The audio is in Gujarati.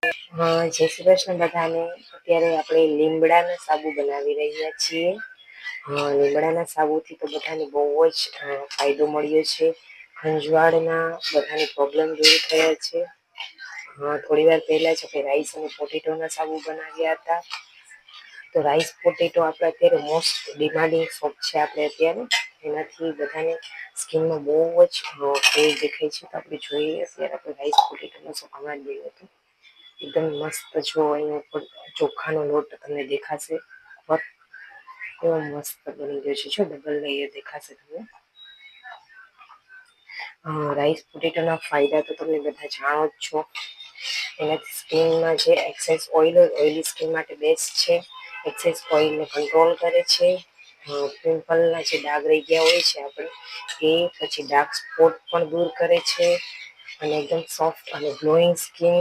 હા, જય શ્રી કૃષ્ણ બધાને. અત્યારે આપણે લીમડાના સાબુ બનાવી રહ્યા છીએ. હા, લીમડાના સાબુથી તો બધાને બહુ જ ફાયદો મળ્યો છે. ખંજવાળના બધાની પ્રોબ્લેમ દૂર થયા છે. હા, થોડી વાર પહેલા છે કે રાઈસ અને પોટેટોના સાબુ બનાવ્યા હતા. તો રાઈસ પોટેટો આપણે અત્યારે મોસ્ટ ડિમાન્ડિંગ શોપ છે. આપણે અત્યારે એનાથી બધાને સ્કીનમાં બહુ જ ફેર દેખાય છે. તો આપણે જોઈએ અત્યારે આપણે રાઈસ પોટેટોનો સામાન લયો હતો. એકદમ મસ્ત જો અહીંયા ઉપર ચોખાનો લોટ તમને દેખાશે. કેવો મસ્ત બની ગયો છે. જો ડબલ લેયર દેખાશે તમને. રાઈસ પોટેટોના ફાયદા તો તમે બધા જાણો જ છો. એનાથી સ્કીનમાં જે એક્સેસ ઓઇલ હોય ઓઇલી સ્કીન માટે બેસ્ટ છે. એક્સેસ ઓઇલને કંટ્રોલ કરે છે. પિમ્પલના જે ડાઘ રહી ગયા હોય છે આપણે એ પછી ડાર્ક સ્પોટ પણ દૂર કરે છે. અને એકદમ સોફ્ટ અને ગ્લોઈંગ સ્કીન